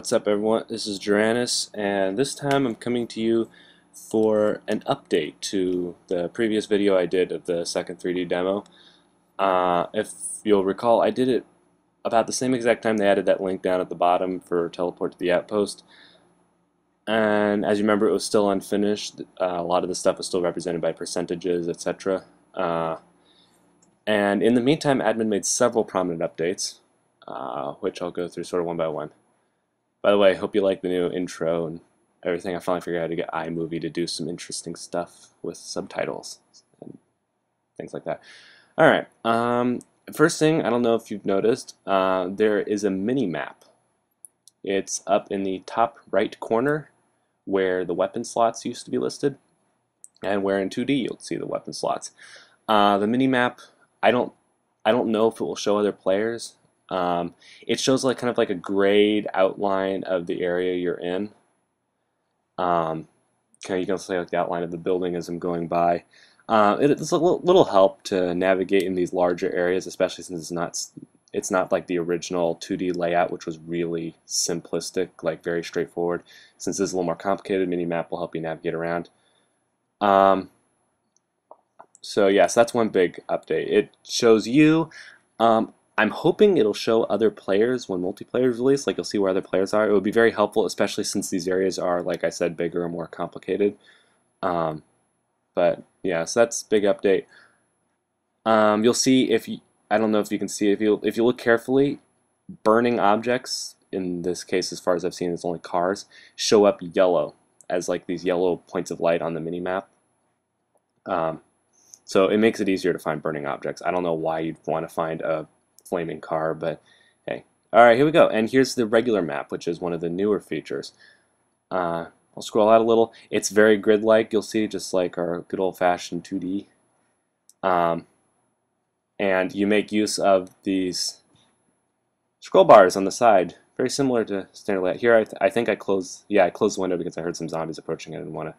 What's up, everyone? This is Juranas, and this time I'm coming to you for an update to the previous video I did of the second 3D demo. If you'll recall, I did it about the same exact time they added that link down at the bottom for teleport to the outpost. And as you remember, it was still unfinished. A lot of the stuff was still represented by percentages, etc. And in the meantime, admin made several prominent updates, which I'll go through sort of one by one. By the way, I hope you like the new intro and everything. I finally figured out how to get iMovie to do some interesting stuff with subtitles and things like that. Alright, first thing, I don't know if you've noticed, there is a mini map. It's up in the top right corner where the weapon slots used to be listed, and where in 2D you'll see the weapon slots. The mini map, I don't know if it will show other players. It shows like kind of like a grayed outline of the area you're in. Kind of, you can see like the outline of the building as I'm going by. It's a little help to navigate in these larger areas, especially since it's not like the original 2D layout, which was really simplistic, like very straightforward. Since this is a little more complicated, mini-map will help you navigate around. So yes, that's one big update. It shows you. I'm hoping it'll show other players when multiplayer is released, like you'll see where other players are. It would be very helpful, especially since these areas are, like I said, bigger and more complicated. But yeah, so that's a big update. You'll see I don't know if you can see, if you look carefully, burning objects, in this case as far as I've seen it's only cars, show up yellow as like these yellow points of light on the mini-map. So it makes it easier to find burning objects. I don't know why you'd want to find a flaming car, but hey. Alright, here we go. And here's the regular map, which is one of the newer features. I'll scroll out a little. It's very grid-like, you'll see, just like our good old-fashioned 2D. And you make use of these scroll bars on the side, very similar to standard layout. Here, I think I closed the window because I heard some zombies approaching and I didn't want to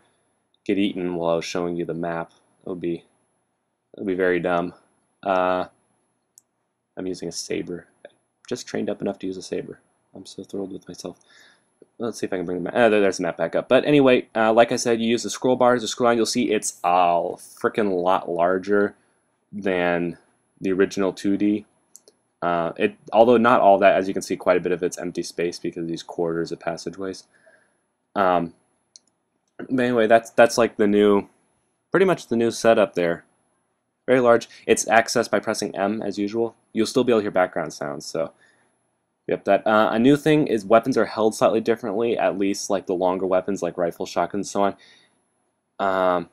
get eaten while I was showing you the map. That would be very dumb. I'm using a saber. Just trained up enough to use a saber. I'm so thrilled with myself. Let's see if I can bring the map. There's the map back up. But anyway, like I said, you use the scroll bars to scroll on. You'll see it's a freaking lot larger than the original 2D. Although not all that, as you can see, quite a bit of it's empty space because of these corridors of passageways. But anyway, that's like pretty much the new setup there. Very large. It's accessed by pressing M as usual. You'll still be able to hear background sounds. So, yep. A new thing is weapons are held slightly differently. At least like the longer weapons, like rifles, shotguns, and so on.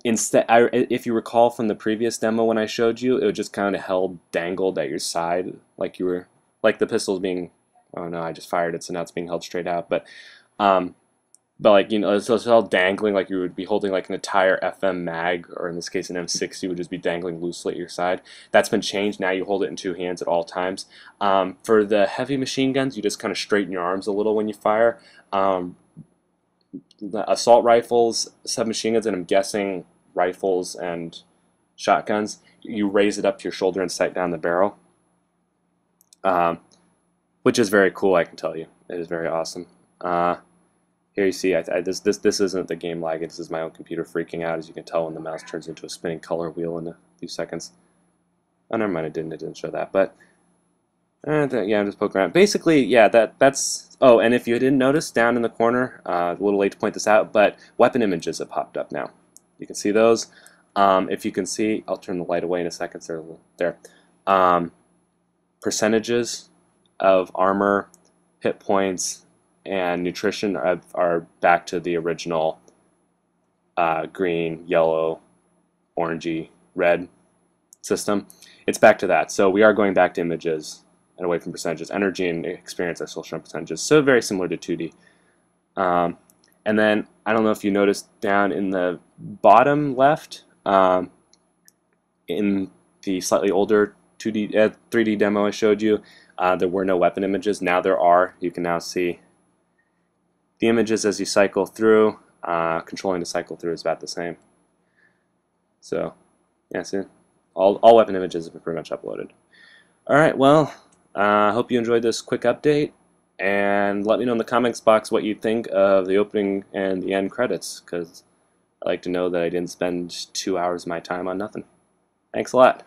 Instead, if you recall from the previous demo when I showed you, it was just kind of dangled at your side, like the pistol's being. Oh no, I just fired it, so now it's being held straight out. But like, you know, so it's all dangling like you would be holding like an entire FM mag, or in this case an M60 would just be dangling loosely at your side. That's been changed. Now you hold it in two hands at all times. For the heavy machine guns, you just kind of straighten your arms a little when you fire. The assault rifles, submachine guns, and I'm guessing rifles and shotguns, you raise it up to your shoulder and sight down the barrel. Which is very cool, I can tell you. It is very awesome. Here you see, this isn't the game lag. This is my own computer freaking out, as you can tell when the mouse turns into a spinning color wheel in a few seconds. Oh, never mind, it didn't show that. But yeah, I'm just poking around. Basically, yeah, that's. Oh, and if you didn't notice, down in the corner, a little late to point this out, but weapon images have popped up now. You can see those. If you can see, I'll turn the light away in a second. So there, percentages of armor, hit points, and nutrition are back to the original green, yellow, orangey, red system. It's back to that. So we are going back to images and away from percentages. Energy and experience are still showing percentages. So very similar to 2D. And then, I don't know if you noticed down in the bottom left, in the slightly older 3D demo I showed you, there were no weapon images. Now there are. You can now see the images as you cycle through. Controlling the cycle through is about the same. So, yeah, see, all weapon images have been pretty much uploaded. Alright, well, I hope you enjoyed this quick update, And let me know in the comments box what you think of the opening and the end credits, because I like to know that I didn't spend 2 hours of my time on nothing. Thanks a lot.